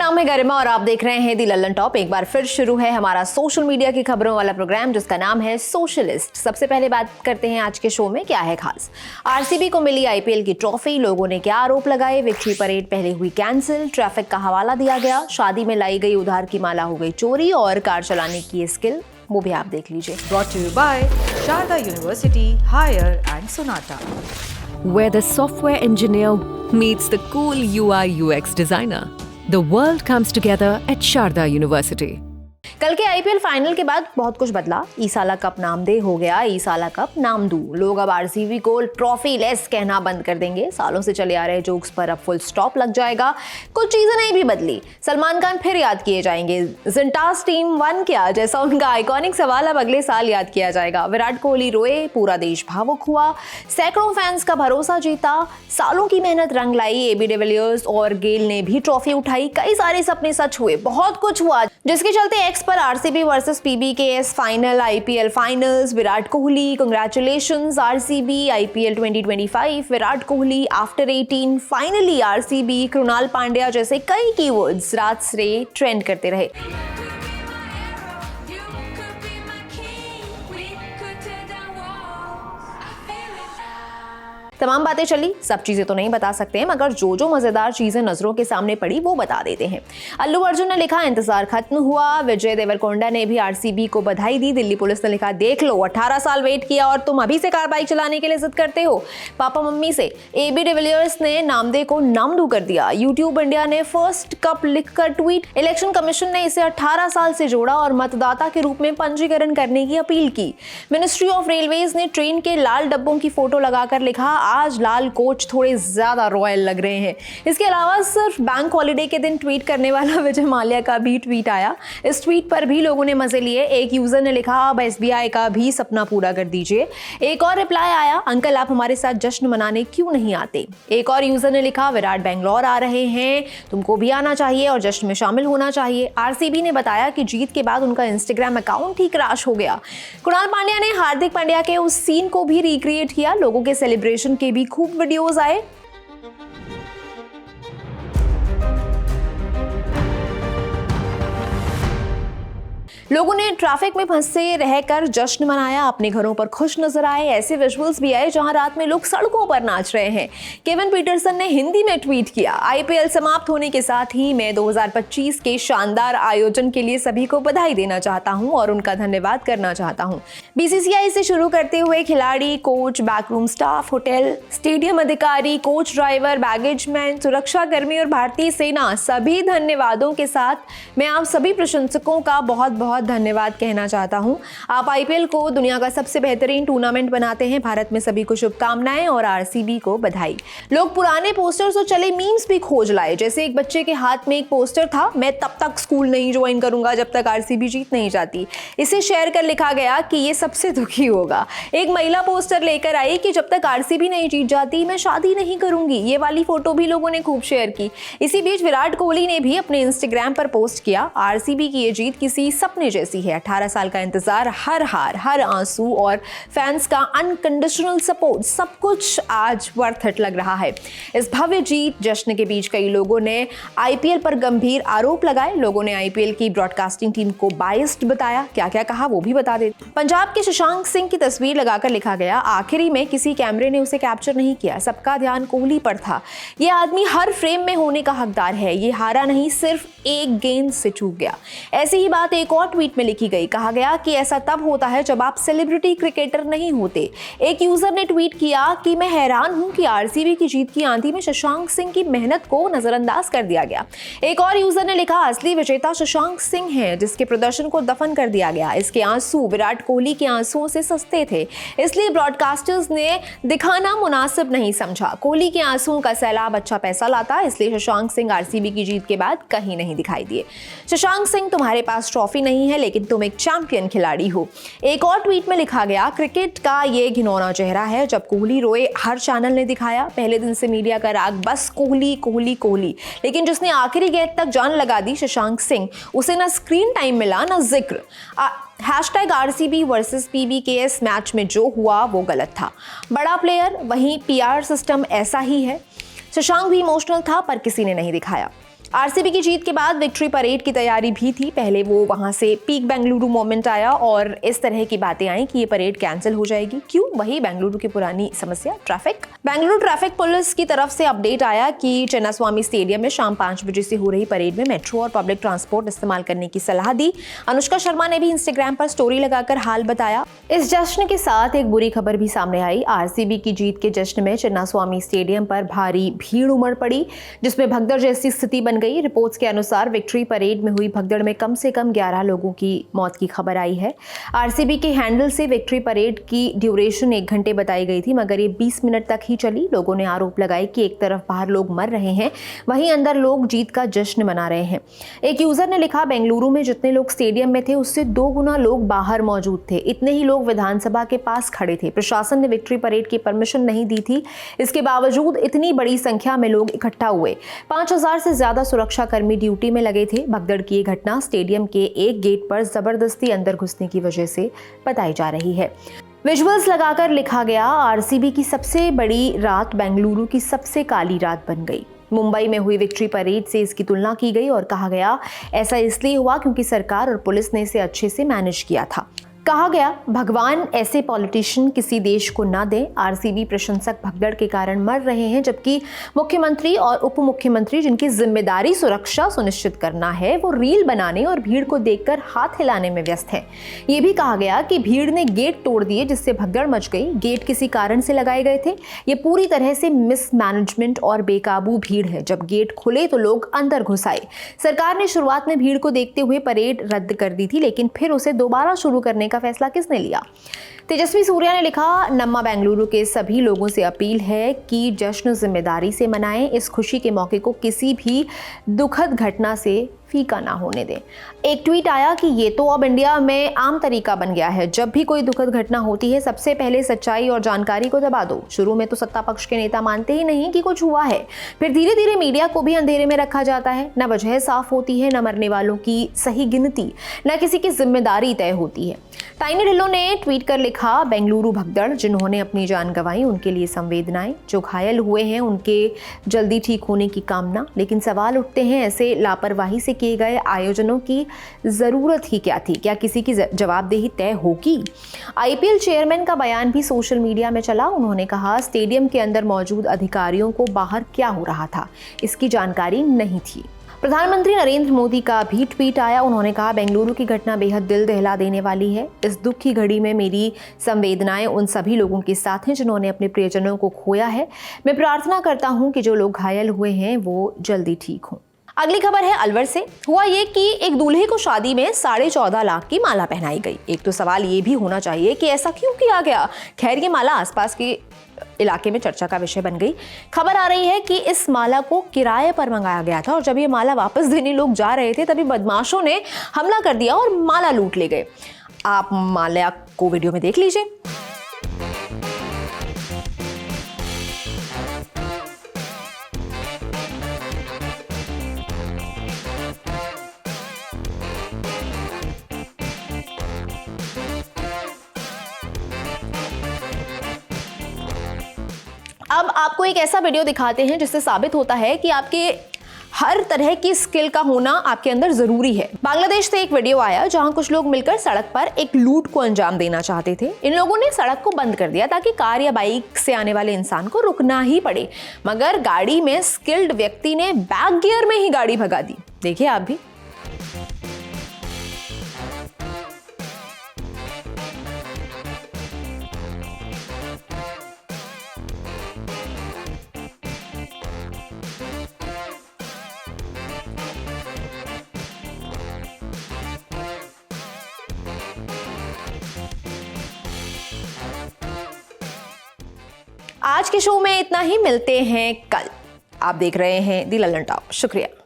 नाम है गरिमा और आप देख रहे हैं दी लल्लन टॉप। एक बार फिर शुरू है हमारा सोशल मीडिया की खबरों वाला प्रोग्राम जिसका नाम है सोशलिस्ट। सबसे पहले बात करते हैं आज के शो में क्या है खास। आरसीबी को मिली आईपीएल की ट्रॉफी, लोगों ने क्या आरोप लगाए, विक्ट्री परेड पहले हुई कैंसिल, ट्रैफिक का हवाला दिया गया, शादी में लाई गई उधार की माला हो गई चोरी और कार चलाने की स्किल, वो भी आप देख लीजिए। Brought to you by Sharda University, Higher and Sonata, where the software engineer meets the cool UI UX designer. The world comes together at Sharda University. कल के आईपीएल फाइनल के बाद बहुत कुछ बदला। ईसाला कप नामदेह हो गया, ईसाला कप नामदू। लोग अब आरसीबी को ट्रॉफी लेस कहना बंद कर देंगे। सालों से चले आ रहे जोक्स पर अब फुल स्टॉप लग जाएगा। कुछ चीजें नहीं भी बदली, सलमान खान फिर याद किए जाएंगे। जिंटास टीम वन क्या, जैसा उनका आइकॉनिक सवाल अब अगले साल याद किया जाएगा। विराट कोहली रोए, पूरा देश भावुक हुआ, सैकड़ों फैंस का भरोसा जीता, सालों की मेहनत रंग लाई। एबी डिविलियर्स और गेल ने भी ट्रॉफी उठाई, कई सारे सपने सच हुए, बहुत कुछ हुआ जिसके चलते एक्स पर RCB versus PBKS final, IPL finals, Virat Kohli congratulations RCB, IPL 2025 Virat Kohli after 18, finally RCB, Krunal Pandya जैसे कई कीवर्ड्स रात से ट्रेंड करते रहे। तमाम बातें चली, सब चीजें तो नहीं बता सकते हैं, मगर जो जो मजेदार चीजें नजरों के सामने पड़ी वो बता देते हैं। अल्लू अर्जुन ने लिखा इंतजार खत्म हुआ। विजय देवरकोंडा ने भी आरसीबी को बधाई दी। दिल्ली पुलिस ने लिखा देख लो 18 साल वेट किया और तुम अभी से कार बाइक चलाने के लिए जिद करते हो पापा मम्मी से। एबी डिविलियर्स ने नामदे को नामदू कर दिया। यूट्यूब इंडिया ने फर्स्ट कप लिखकर ट्वीट। इलेक्शन कमीशन ने इसे 18 साल से जोड़ा और मतदाता के रूप में पंजीकरण करने की अपील की। मिनिस्ट्री ऑफ रेलवेज ने ट्रेन के लाल डब्बों की फोटो लगाकर लिखा आज लाल कोच थोड़े ज्यादा रॉयल लग रहे हैं। इसके अलावा सिर्फ बैंक हॉलिडे के दिन ट्वीट करने वाला विजय माल्या का भी ट्वीट आया। इस ट्वीट पर भी लोगों ने मजे लिए। एक यूजर ने लिखा अब एसबीआई का भी सपना पूरा कर दीजिए। एक और रिप्लाई आया अंकल आप हमारे साथ जश्न मनाने क्यों नहीं आते। एक और यूजर ने लिखा विराट बेंगलोर आ रहे हैं, तुमको भी आना चाहिए और जश्न में शामिल होना चाहिए। आरसीबी ने बताया कि जीत के बाद उनका इंस्टाग्राम अकाउंट ही क्रैश हो गया। कृणाल पांड्या ने हार्दिक पांड्या के उस सीन को भी रिक्रिएट किया। लोगों के सेलिब्रेशन के भी खूब वीडियोस आए। लोगों ने ट्रैफिक में फंसे रहकर जश्न मनाया, अपने घरों पर खुश नजर आए। ऐसे विजुअल्स भी आए जहां रात में लोग सड़कों पर नाच रहे हैं। केविन पीटरसन ने हिंदी में ट्वीट किया आईपीएल समाप्त होने के साथ ही मैं 2025 के शानदार आयोजन के लिए सभी को बधाई देना चाहता हूं और उनका धन्यवाद करना चाहता हूं। बीसीसीआई से शुरू करते हुए खिलाड़ी, coach, backroom staff, hotel, stadium अधिकारी, कोच, ड्राइवर, बैगेज मैन, सुरक्षा कर्मी और भारतीय सेना, सभी धन्यवादों के साथ मैं आप सभी प्रशंसकों का बहुत बहुत धन्यवाद कहना चाहता हूं। आप आईपीएल को दुनिया का सबसे बेहतरीन टूर्नामेंट बनाते हैं। भारत में सभी को शुभकामनाएं और आरसीबी को बधाई। लोग पुराने पोस्टर्स और चले मीम्स भी खोज लाए। जैसे एक बच्चे के हाथ में एक पोस्टर था मैं तब तक स्कूल नहीं ज्वाइन करूंगा जब तक आरसीबी जीत नहीं जाती। इसे शेयर कर लिखा गया कि ये सबसे दुखी होगा। एक महिला पोस्टर लेकर आई कि जब तक आरसीबी नहीं जीत जाती मैं शादी नहीं करूंगी। ये वाली फोटो भी लोगों ने खूब शेयर की। इसी बीच विराट कोहली ने भी अपने इंस्टाग्राम पर पोस्ट किया आरसीबी की ये जीत किसी सपने जैसी है। 18 साल का इंतजार, हर हार, हर आंसू और फैंस का अनकंडीशनल सपोर्ट, सब कुछ आज वर्थ इट लग रहा है। इस भव्य जीत जश्न के बीच कई लोगों ने आईपीएल पर गंभीर आरोप लगाए। लोगों ने आईपीएल की ब्रॉडकास्टिंग टीम को बायस्ड बताया। क्या क्या कहा वो भी बता देते। पंजाब के शशांक सिंह की तस्वीर लगाकर लिखा गया आखिरी में किसी कैमरे ने उसे कैप्चर नहीं किया, सबका ध्यान कोहली पर था। ये आदमी हर फ्रेम में होने का हकदार है। ये हारा नहीं, सिर्फ एक गेंद से चूक गया। ऐसी ही बात एक और ट्वीट में लिखी गई। कहा गया कि ऐसा तब होता है जब आप सेलिब्रिटी क्रिकेटर नहीं होते। एक यूजर ने ट्वीट किया कि मैं हैरान हूं कि आरसीबी की जीत की आंधी में शशांक सिंह की मेहनत को नजरअंदाज कर दिया गया। एक और यूजर ने लिखा असली विजेता शशांक सिंह है जिसके प्रदर्शन को दफन कर दिया गया। इसके आंसू विराट कोहली के आंसुओं से सस्ते थे, इसलिए ब्रॉडकास्टर्स ने दिखाना मुनासिब नहीं समझा। कोहली के आंसुओं का सैलाब अच्छा पैसा लाता, इसलिए शशांक सिंह आरसीबी की जीत के बाद कहीं नहीं दिखाई दिए। शशांक सिंह तुम्हारे पास ट्रॉफी नहीं है लेकिन तुम एक चैंपियन खिलाड़ी हो। एक और ट्वीट में लिखा गया क्रिकेट का ये घिनौना चेहरा है। जब कोहली रोए हर चैनल ने दिखाया। पहले दिन से मीडिया का राग बस कोहली कोहली कोहली, लेकिन जिसने आखिरी गेंद तक जान लगा दी शशांक सिंह, उसे ना स्क्रीन टाइम मिला ना जिक्र। #RCB वर्सेस PBKS मैच में जो हुआ वो गलत था। बड़ा प्लेयर वहीं PR सिस्टम ऐसा ही है। शशांक भी इमोशनल था पर किसी ने नहीं दिखाया। आरसीबी की जीत के बाद विक्ट्री परेड की तैयारी भी थी। पहले वो वहां से पीक बेंगलुरु मोमेंट आया और इस तरह की बातें आई कि ये परेड कैंसिल हो जाएगी। क्यों? वही बेंगलुरु की पुरानी समस्या, ट्रैफिक। बेंगलुरु ट्रैफिक पुलिस की तरफ से अपडेट आया कि चिन्नास्वामी स्टेडियम में शाम 5 बजे से हो रही परेड में मेट्रो और पब्लिक ट्रांसपोर्ट इस्तेमाल करने की सलाह दी। अनुष्का शर्मा ने भी इंस्टाग्राम पर स्टोरी लगाकर हाल बताया। इस जश्न के साथ एक बुरी खबर भी सामने आई। आरसीबी की जीत के जश्न में चिन्नास्वामी स्टेडियम पर भारी भीड़ उमड़ पड़ी, जिसमें भगदड़ जैसी स्थिति बन गई। रिपोर्ट्स के अनुसार विक्ट्री परेड में हुई भगदड़ में कम से कम 11 लोगों की मौत की खबर आई है। आरसीबी के हैंडल से विक्ट्री परेड की ड्यूरेशन 1 घंटे बताई गई थी, मगर ये 20 मिनट तक ही चली। लोगों ने आरोप लगाए कि एक तरफ बाहर लोग मर रहे हैं, वहीं अंदर लोग जीत का जश्न मना रहे हैं। एक यूजर ने लिखा, बेंगलुरु में जितने लोग स्टेडियम में थे उससे 2 गुना लोग बाहर मौजूद थे। इतने ही लोग विधानसभा के पास खड़े थे। प्रशासन ने विक्ट्री परेड की परमिशन नहीं दी थी, इसके बावजूद इतनी बड़ी संख्या में लोग इकट्ठा हुए। 5000 से ज्यादा सुरक्षा कर्मी ड्यूटी में लगे थे। भगदड़ की ये घटना स्टेडियम के एक गेट पर जबरदस्ती अंदर घुसने की वजह से बताई जा रही है। विजुअल्स लगाकर लिखा गया, आरसीबी की सबसे बड़ी रात बेंगलुरु की सबसे काली रात बन गई। मुंबई में हुई विक्ट्री परेड से इसकी तुलना की गई और कहा गया ऐसा इसलिए हुआ क्योंकि सरकार और पुलिस ने इसे अच्छे से मैनेज किया था। कहा गया, भगवान ऐसे पॉलिटिशियन किसी देश को ना दे। आरसीबी प्रशंसक भगदड़ के कारण मर रहे हैं, जबकि मुख्यमंत्री और उप मुख्यमंत्री जिनकी जिम्मेदारी सुरक्षा सुनिश्चित करना है, वो रील बनाने और भीड़ को देखकर हाथ हिलाने में व्यस्त हैं। ये भी कहा गया कि भीड़ ने गेट तोड़ दिए जिससे भगदड़ मच गई। गेट किसी कारण से लगाए गए थे। ये पूरी तरह से मिसमैनेजमेंट और बेकाबू भीड़ है। जब गेट खुले तो लोग अंदर घुस आए। सरकार ने शुरुआत में भीड़ को देखते हुए परेड रद्द कर दी थी, लेकिन फिर उसे दोबारा शुरू करने का फैसला किसने लिया? तेजस्वी सूर्या ने लिखा, नम्मा बेंगलुरु के सभी लोगों से अपील है कि जश्न जिम्मेदारी से मनाएं। इस खुशी के मौके को किसी भी दुखद घटना से फीका ना होने दें। एक ट्वीट आया कि ये तो अब इंडिया में आम तरीका बन गया है। जब भी कोई दुखद घटना होती है सबसे पहले सच्चाई और जानकारी को दबा दो। शुरू में तो सत्ता पक्ष के नेता मानते ही नहीं कि कुछ हुआ है, फिर धीरे धीरे मीडिया को भी अंधेरे में रखा जाता है। न वजह साफ होती है, न मरने वालों की सही गिनती, न किसी की जिम्मेदारी तय होती है। टाइनी ढिल्लो ने ट्वीट कर लिखा, बेंगलुरु भगदड़, जिन्होंने अपनी जान गंवाई उनके लिए संवेदनाएं। जो घायल हुए हैं उनके जल्दी ठीक होने की कामना। लेकिन सवाल उठते हैं, ऐसे लापरवाही से किए गए आयोजनों की जरूरत ही क्या थी? क्या किसी की जवाबदेही तय होगी? आईपीएल चेयरमैन का बयान भी सोशल मीडिया में चला। उन्होंने कहा, स्टेडियम के अंदर मौजूद अधिकारियों को बाहर क्या हो रहा था इसकी जानकारी नहीं थी। प्रधानमंत्री नरेंद्र मोदी का भी ट्वीट आया। उन्होंने कहा, बेंगलुरु की घटना बेहद दिल दहला देने वाली है। इस दुख की घड़ी में मेरी संवेदनाएं उन सभी लोगों के साथ हैं जिन्होंने अपने प्रियजनों को खोया है। मैं प्रार्थना करता हूं कि जो लोग घायल हुए हैं वो जल्दी ठीक हों। अगली खबर है अलवर से। हुआ ये कि एक दूल्हे को शादी में 14.5 लाख की माला पहनाई गई। एक तो सवाल ये भी होना चाहिए कि ऐसा क्यों किया गया। खैर, ये माला आसपास के इलाके में चर्चा का विषय बन गई। खबर आ रही है कि इस माला को किराए पर मंगाया गया था और जब ये माला वापस देने लोग जा रहे थे तभी बदमाशों ने हमला कर दिया और माला लूट ले गए। आप माला को वीडियो में देख लीजिए। अब आपको एक ऐसा वीडियो दिखाते हैं जिससे साबित होता है कि आपके हर तरह की स्किल का होना आपके अंदर जरूरी है। बांग्लादेश से एक वीडियो आया जहां कुछ लोग मिलकर सड़क पर एक लूट को अंजाम देना चाहते थे। इन लोगों ने सड़क को बंद कर दिया ताकि कार या बाइक से आने वाले इंसान को रुकना ही पड़े, मगर गाड़ी में स्किल्ड व्यक्ति ने बैक गियर में ही गाड़ी भगा दी। देखिए आप भी। आज के शो में इतना ही। मिलते हैं कल। आप देख रहे हैं दी लल्लन टॉप। शुक्रिया।